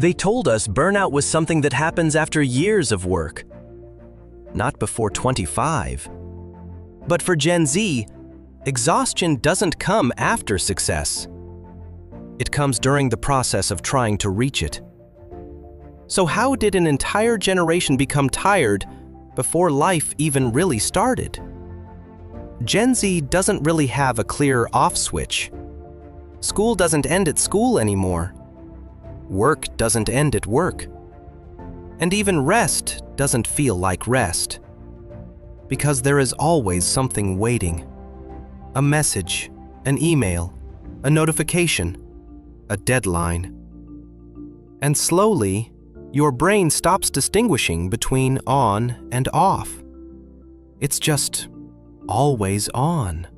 They told us burnout was something that happens after years of work, not before 25. But for Gen Z, exhaustion doesn't come after success. It comes during the process of trying to reach it. So how did an entire generation become tired before life even really started? Gen Z doesn't really have a clear off switch. School doesn't end at school anymore. Work doesn't end at work. And even rest doesn't feel like rest. Because there is always something waiting. A message, an email, a notification, a deadline. And slowly, your brain stops distinguishing between on and off. It's just always on.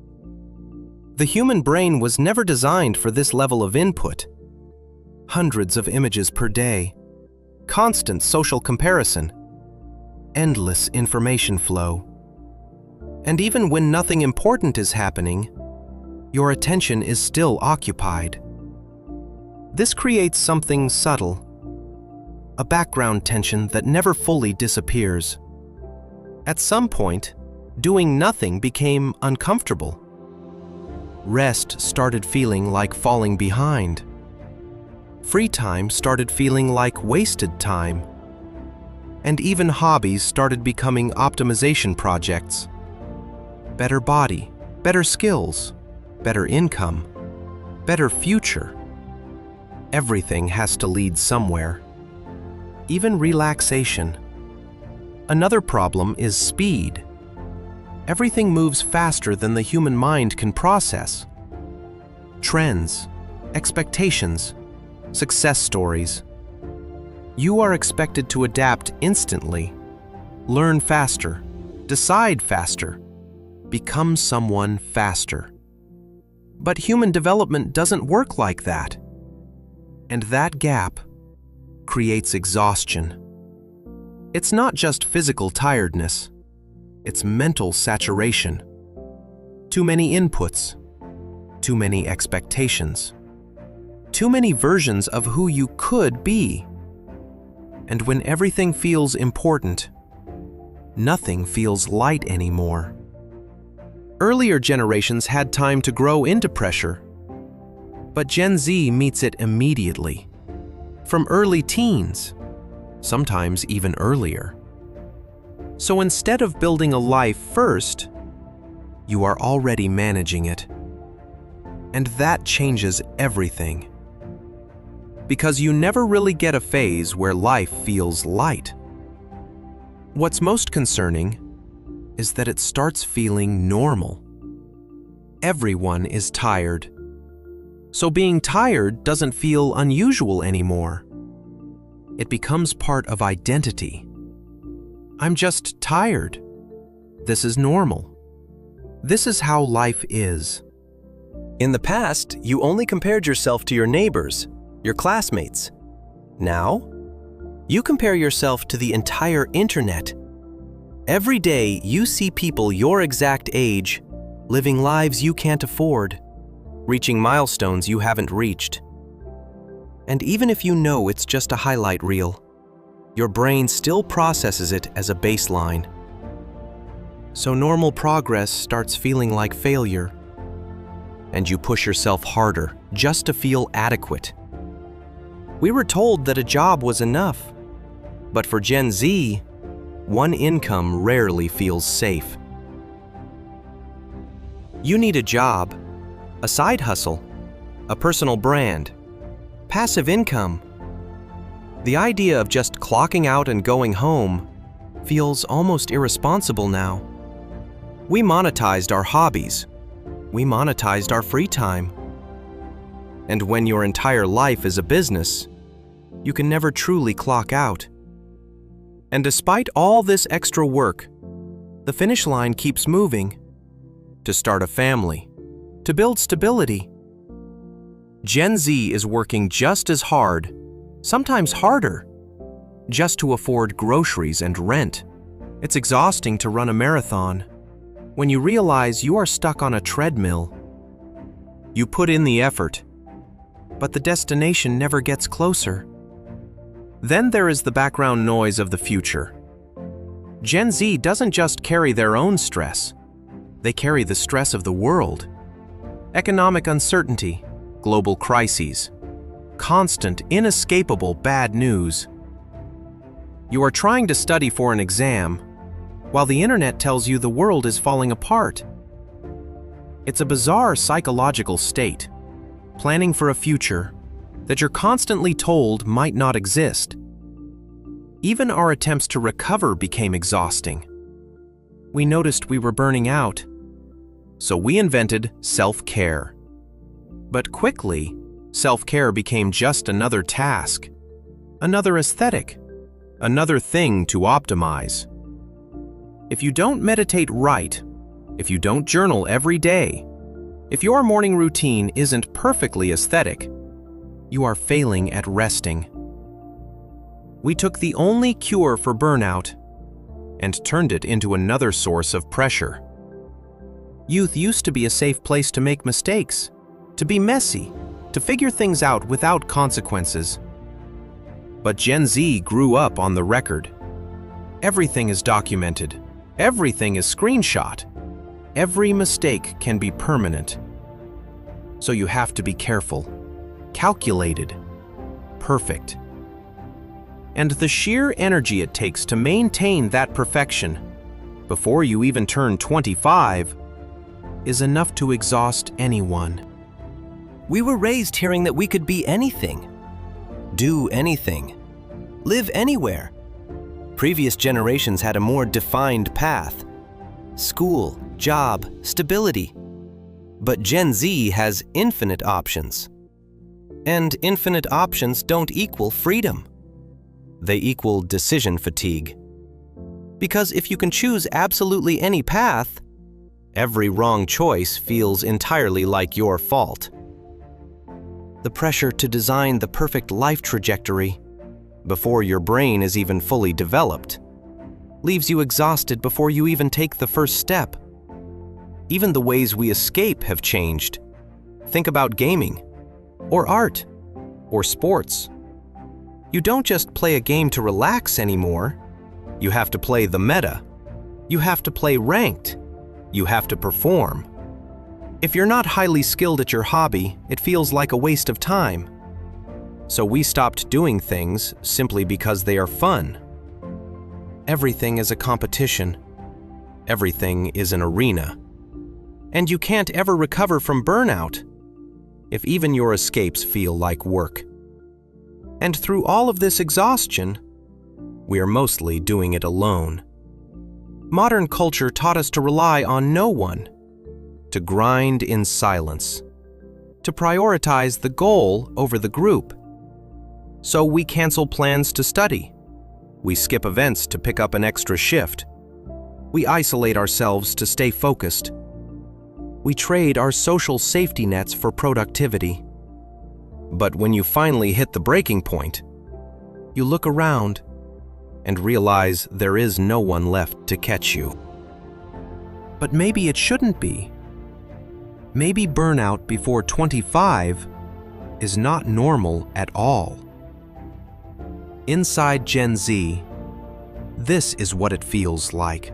The human brain was never designed for this level of input. Hundreds of images per day, constant social comparison, endless information flow. And even when nothing important is happening, your attention is still occupied. This creates something subtle, a background tension that never fully disappears. At some point, doing nothing became uncomfortable. Rest started feeling like falling behind. Free time started feeling like wasted time. And even hobbies started becoming optimization projects. Better body, better skills, better income, better future. Everything has to lead somewhere. Even relaxation. Another problem is speed. Everything moves faster than the human mind can process. Trends, expectations, success stories. You are expected to adapt instantly, learn faster, decide faster, become someone faster. But human development doesn't work like that. And that gap creates exhaustion. It's not just physical tiredness, it's mental saturation. Too many inputs, too many expectations, too many versions of who you could be. And when everything feels important, nothing feels light anymore. Earlier generations had time to grow into pressure, but Gen Z meets it immediately. From early teens, sometimes even earlier. So instead of building a life first, you are already managing it. And that changes everything. Because you never really get a phase where life feels light. What's most concerning is that it starts feeling normal. Everyone is tired. So being tired doesn't feel unusual anymore. It becomes part of identity. I'm just tired. This is normal. This is how life is. In the past, you only compared yourself to your neighbors, your classmates. Now, you compare yourself to the entire internet. Every day, you see people your exact age, living lives you can't afford, reaching milestones you haven't reached. And even if you know it's just a highlight reel, your brain still processes it as a baseline. So normal progress starts feeling like failure, and you push yourself harder just to feel adequate. We were told that a job was enough, but for Gen Z, one income rarely feels safe. You need a job, a side hustle, a personal brand, passive income. The idea of just clocking out and going home feels almost irresponsible now. We monetized our hobbies. We monetized our free time. And when your entire life is a business, you can never truly clock out. And despite all this extra work, the finish line keeps moving. To start a family, to build stability. Gen Z is working just as hard, sometimes harder, just to afford groceries and rent. It's exhausting to run a marathon when you realize you are stuck on a treadmill. You put in the effort, but the destination never gets closer. Then there is the background noise of the future. Gen Z doesn't just carry their own stress, they carry the stress of the world. Economic uncertainty, global crises, constant, inescapable bad news. You are trying to study for an exam, while the internet tells you the world is falling apart. It's a bizarre psychological state, planning for a future that you're constantly told might not exist. Even our attempts to recover became exhausting. We noticed we were burning out, so we invented self-care. But quickly, self-care became just another task, another aesthetic, another thing to optimize. If you don't meditate right, if you don't journal every day, if your morning routine isn't perfectly aesthetic, you are failing at resting. We took the only cure for burnout and turned it into another source of pressure. Youth used to be a safe place to make mistakes, to be messy, to figure things out without consequences. But Gen Z grew up on the record. Everything is documented. Everything is screenshot. Every mistake can be permanent. So you have to be careful, calculated, perfect. And the sheer energy it takes to maintain that perfection before you even turn 25 is enough to exhaust anyone. We were raised hearing that we could be anything, do anything, live anywhere. Previous generations had a more defined path: school, job, stability. But Gen Z has infinite options. And infinite options don't equal freedom. They equal decision fatigue. Because if you can choose absolutely any path, every wrong choice feels entirely like your fault. The pressure to design the perfect life trajectory before your brain is even fully developed leaves you exhausted before you even take the first step. Even the ways we escape have changed. Think about gaming, or art, or sports. You don't just play a game to relax anymore. You have to play the meta. You have to play ranked. You have to perform. If you're not highly skilled at your hobby, it feels like a waste of time. So we stopped doing things simply because they are fun. Everything is a competition. Everything is an arena. And you can't ever recover from burnout if even your escapes feel like work. And through all of this exhaustion, we are mostly doing it alone. Modern culture taught us to rely on no one, to grind in silence, to prioritize the goal over the group. So we cancel plans to study. We skip events to pick up an extra shift. We isolate ourselves to stay focused. We trade our social safety nets for productivity. But when you finally hit the breaking point, you look around and realize there is no one left to catch you. But maybe it shouldn't be. Maybe burnout before 25 is not normal at all. Inside Gen Z, this is what it feels like.